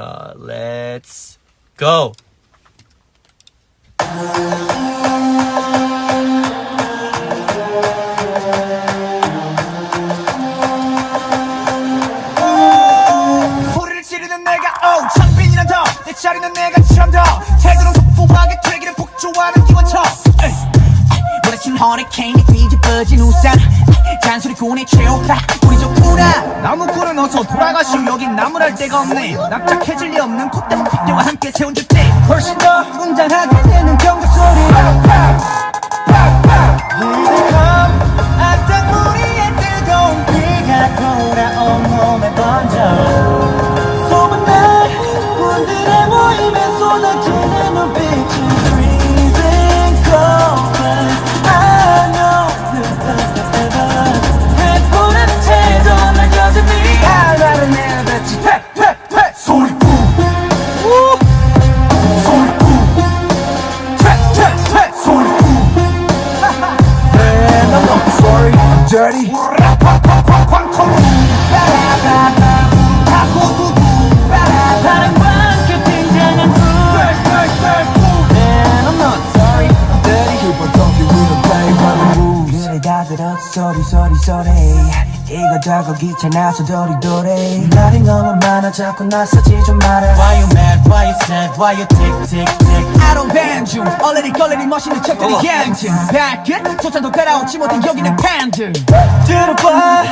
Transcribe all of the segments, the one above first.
Let's go. 소리를 지르는 내가 창빈이란 더내 자리는 내가 처럼 더 태도는 속보하게 되기를 폭주하는 기관총 몰아친 허리케인이 뒤집어진 우산 잔소리꾼의 최후다 우리 좋구나 나무꾼은 어서 돌아가시오 여긴 나무랄 데가 없네 납작해질 리 없는 콧대문 핏대와 함께 세운 주택 훨씬 더 웅장하게 되는 경적 소리 악당무리의 뜨거운 비가 돌아온 몸에 번져 소문난 군들의 모임에 쏟아지는 눈빛이 Freezing cold I know 해보는 태도 난 여전히 알바를 내뱉지 퇴퇴퇴 소리꾼 소리꾼 퇴퇴퇴 소리꾼 And I'm not sorry I'm dirty 광통 바람과 함께 등장한 And I'm not sorry I'm dirty Keep on talking we don't play by the rules 그래 다 들었어 소리 이거저거 귀찮아서 도리도리 말이 너무 많아 자꾸 나서지 좀 말아 Why you mad, why you sad, why you tick I don't band you 얼레리 걸레리 멋있는 척들이 양심 발끝 조차도 따라오지 못해 여기는 팬들 들어봐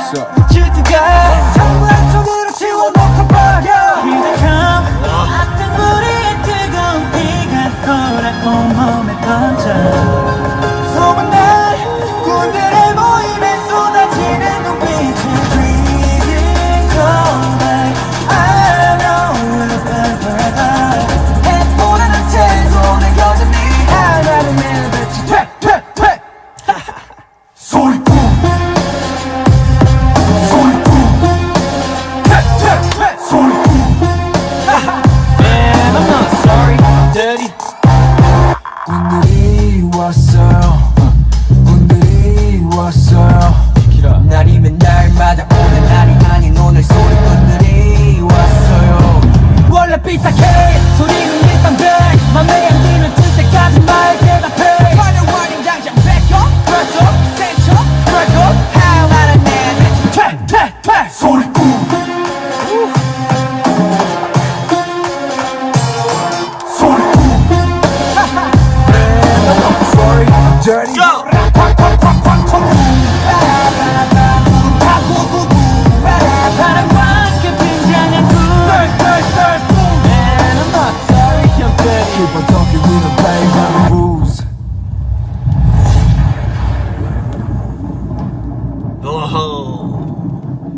질투가 전부 한쪽으로 치워놓고 버려 기대감 악당 무리의 뜨거운 비가 돌아온 몸에 번져 소문난 군들의 모임에 쏟아지는 눈빛이 Freezing cold like I know we'll burn forever 해보라는 태도 난 여전히 알바를 내뱉지 퇴퇴퇴 소리꾼 소리꾼 퇴퇴퇴 소리꾼 And I'm not sorry I'm dirty 군들이 왔어요 군들이 왔어요 날이면 날마다 오는 날이 아닌 오늘 소리꾼들이 왔어요 원래 삐딱해 소리는 일단 백 맘에 안 드는 뜰 때까지 말 대답해 와ning 당장 back up press up stand up crack up how 나를 내뱉지 퇴퇴퇴 소리꾼 소리꾼 I'm not sorry I'm dirty Go! 바람과 함께 등장한 And I'm not sorry I'm dirty Keep on talking we don't play